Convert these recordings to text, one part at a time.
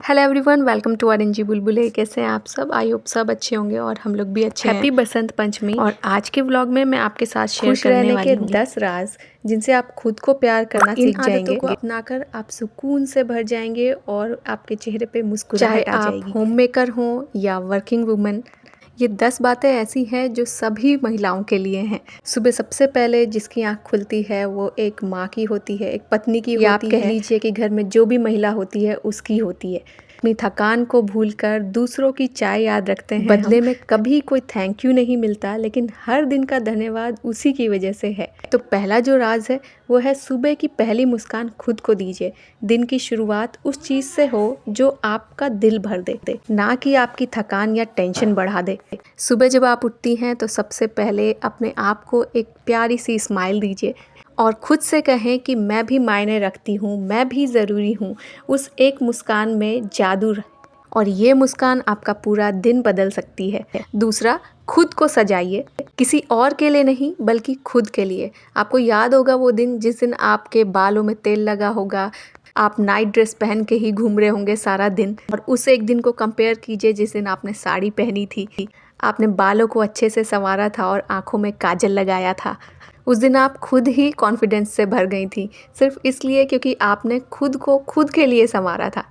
Hello everyone, welcome to RNG Bulbule. कैसे हैं आप सब? आई होप सब अच्छे होंगे और हम लोग भी अच्छे हैं। हैप्पी बसंत पंचमी। और आज के व्लॉग में मैं आपके साथ शेयर करने वाली हूँ 10 राज जिनसे आप खुद को प्यार करना सीख जाएंगे। इन आदतों को अपनाकर आप सुकून से भर जाएंगे और आपके चेहरे पे मुस्कुराहट आ जाएगी। आप होम मेकर हो या वर्किंग वुमन, ये 10 बातें ऐसी हैं जो सभी महिलाओं के लिए हैं। सुबह सबसे पहले जिसकी आंख खुलती है वो एक माँ की होती है, एक पत्नी की होती है, या आप कह लीजिए कि घर में जो भी महिला होती है उसकी होती है। अपनी थकान को भूलकर दूसरों की चाय याद रखते हैं। बदले में कभी कोई थैंक यू नहीं मिलता, लेकिन हर दिन का धन्यवाद उसी की वजह से है। तो पहला जो राज है वो है सुबह की पहली मुस्कान खुद को दीजिए। दिन की शुरुआत उस चीज से हो जो आपका दिल भर दे, ना कि आपकी थकान या टेंशन बढ़ा दे। सुबह जब आप उठती हैं तो सबसे पहले अपने आप को एक प्यारी सी स्माइल दीजिए और खुद से कहें कि मैं भी मायने रखती हूँ, मैं भी ज़रूरी हूँ। उस एक मुस्कान में जादू और ये मुस्कान आपका पूरा दिन बदल सकती है। दूसरा, खुद को सजाइए, किसी और के लिए नहीं बल्कि खुद के लिए। आपको याद होगा वो दिन जिस दिन आपके बालों में तेल लगा होगा, आप नाइट ड्रेस पहन के ही घूम रहे होंगे सारा दिन, और उस एक दिन को कंपेयर कीजिए जिस दिन आपने साड़ी पहनी थी, आपने बालों को अच्छे से संवारा था और आंखों में काजल लगाया था। उस दिन आप खुद ही कॉन्फिडेंस से भर गई थी, सिर्फ इसलिए क्योंकि आपने खुद को खुद के लिए संवारा था।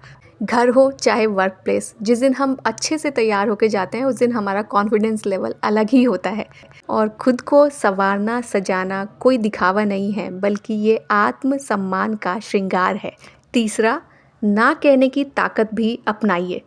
घर हो चाहे वर्क प्लेस, जिस दिन हम अच्छे से तैयार होके जाते हैं उस दिन हमारा कॉन्फिडेंस लेवल अलग ही होता है। और खुद को संवारना सजाना कोई दिखावा नहीं है, बल्कि ये आत्मसम्मान का श्रृंगार है। तीसरा, ना कहने की ताकत भी अपनाइए।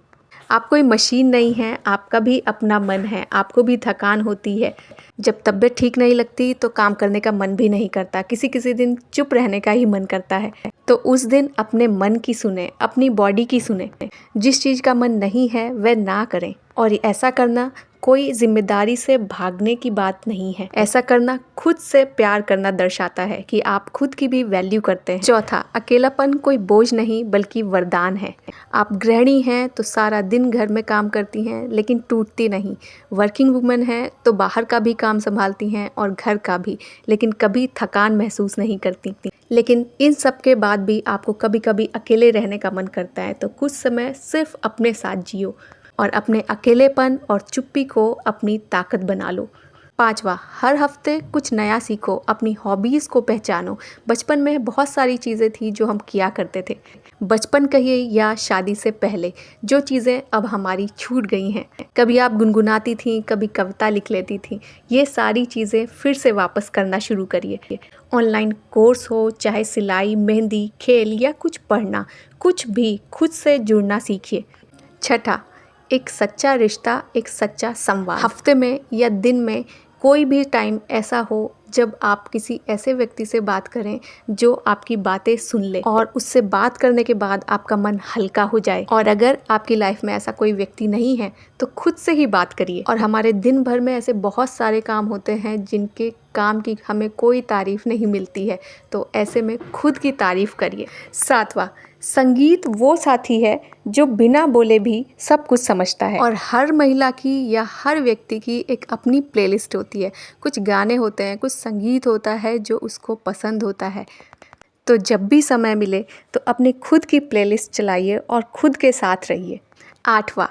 आप कोई मशीन नहीं है, आपका भी अपना मन है, आपको भी थकान होती है। जब तबीयत ठीक नहीं लगती तो काम करने का मन भी नहीं करता, किसी किसी दिन चुप रहने का ही मन करता है। तो उस दिन अपने मन की सुने, अपनी बॉडी की सुने। जिस चीज़ का मन नहीं है वह ना करें, और ऐसा करना कोई जिम्मेदारी से भागने की बात नहीं है। ऐसा करना खुद से प्यार करना दर्शाता है कि आप खुद की भी वैल्यू करते हैं। चौथा, अकेलापन कोई बोझ नहीं बल्कि वरदान है। आप गृहिणी हैं तो सारा दिन घर में काम करती हैं लेकिन टूटती नहीं। वर्किंग वुमन हैं तो बाहर का भी काम संभालती हैं और घर का भी, लेकिन कभी थकान महसूस नहीं करती। लेकिन इन सब के बाद भी आपको कभी कभी अकेले रहने का मन करता है, तो कुछ समय सिर्फ अपने साथ जियो और अपने अकेलेपन और चुप्पी को अपनी ताकत बना लो। पांचवा, हर हफ्ते कुछ नया सीखो, अपनी हॉबीज़ को पहचानो। बचपन में बहुत सारी चीज़ें थी जो हम किया करते थे, बचपन कहिए या शादी से पहले, जो चीज़ें अब हमारी छूट गई हैं। कभी आप गुनगुनाती थी, कभी कविता लिख लेती थी, ये सारी चीज़ें फिर से वापस करना शुरू करिए। ऑनलाइन कोर्स हो चाहे सिलाई, मेहंदी, खेल या कुछ पढ़ना, कुछ भी खुद से जुड़ना सीखिए। छठा, एक सच्चा रिश्ता, एक सच्चा संवाद। हफ्ते में या दिन में कोई भी टाइम ऐसा हो जब आप किसी ऐसे व्यक्ति से बात करें जो आपकी बातें सुन ले और उससे बात करने के बाद आपका मन हल्का हो जाए। और अगर आपकी लाइफ में ऐसा कोई व्यक्ति नहीं है तो खुद से ही बात करिए। और हमारे दिन भर में ऐसे बहुत सारे काम होते हैं जिनके काम की हमें कोई तारीफ नहीं मिलती है, तो ऐसे में खुद की तारीफ करिए। सातवां, संगीत वो साथी है जो बिना बोले भी सब कुछ समझता है। और हर महिला की या हर व्यक्ति की एक अपनी प्लेलिस्ट होती है। कुछ गाने होते हैं, कुछ संगीत होता है जो उसको पसंद होता है। तो जब भी समय मिले तो अपनी खुद की प्लेलिस्ट चलाइए और खुद के साथ रहिए। आठवां,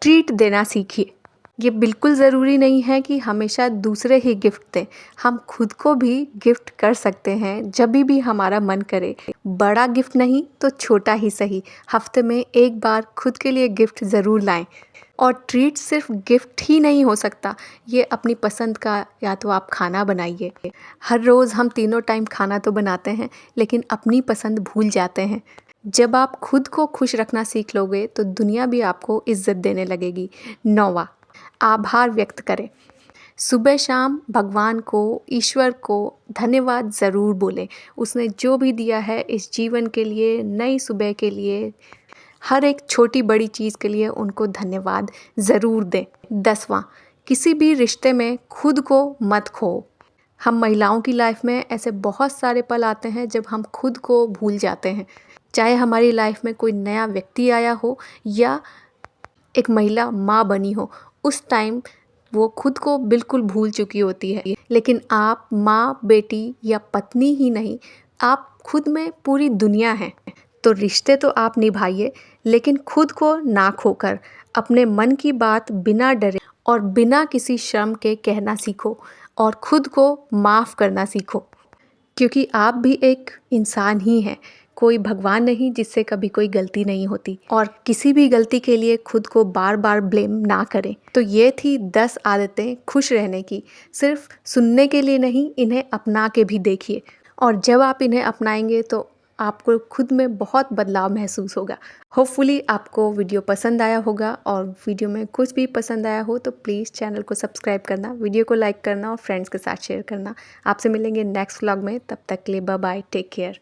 ट्रीट देना सीखिए। ये बिल्कुल ज़रूरी नहीं है कि हमेशा दूसरे ही गिफ्ट दें, हम खुद को भी गिफ्ट कर सकते हैं जब भी हमारा मन करे। बड़ा गिफ्ट नहीं तो छोटा ही सही, हफ्ते में एक बार खुद के लिए गिफ्ट ज़रूर लाएं। और ट्रीट सिर्फ गिफ्ट ही नहीं हो सकता, ये अपनी पसंद का या तो आप खाना बनाइए। हर रोज़ हम तीनों टाइम खाना तो बनाते हैं लेकिन अपनी पसंद भूल जाते हैं। जब आप खुद को खुश रखना सीख लोगे तो दुनिया भी आपको इज्जत देने लगेगी। नौवां, आभार व्यक्त करें। सुबह शाम भगवान को, ईश्वर को धन्यवाद ज़रूर बोलें। उसने जो भी दिया है इस जीवन के लिए, नई सुबह के लिए, हर एक छोटी बड़ी चीज़ के लिए उनको धन्यवाद ज़रूर दें। 10वां, किसी भी रिश्ते में खुद को मत खो। हम महिलाओं की लाइफ में ऐसे बहुत सारे पल आते हैं जब हम खुद को भूल जाते हैं, चाहे हमारी लाइफ में कोई नया व्यक्ति आया हो या एक महिला माँ बनी हो। उस टाइम वो खुद को बिल्कुल भूल चुकी होती है, लेकिन आप माँ, बेटी या पत्नी ही नहीं, आप खुद में पूरी दुनिया हैं। तो रिश्ते तो आप निभाइए, लेकिन खुद को ना खोकर अपने मन की बात बिना डरे और बिना किसी शर्म के कहना सीखो और खुद को माफ़ करना सीखो, क्योंकि आप भी एक इंसान ही हैं। कोई भगवान नहीं जिससे कभी कोई गलती नहीं होती, और किसी भी गलती के लिए खुद को बार बार ब्लेम ना करें। तो ये थी 10 आदतें खुश रहने की। सिर्फ सुनने के लिए नहीं, इन्हें अपना के भी देखिए, और जब आप इन्हें अपनाएंगे तो आपको खुद में बहुत बदलाव महसूस होगा। होपफुली आपको वीडियो पसंद आया होगा, और वीडियो में कुछ भी पसंद आया हो तो प्लीज़ चैनल को सब्सक्राइब करना, वीडियो को लाइक करना और फ्रेंड्स के साथ शेयर करना। आपसे मिलेंगे नेक्स्ट व्लॉग में, तब तक के लिए बाय बाय, टेक केयर।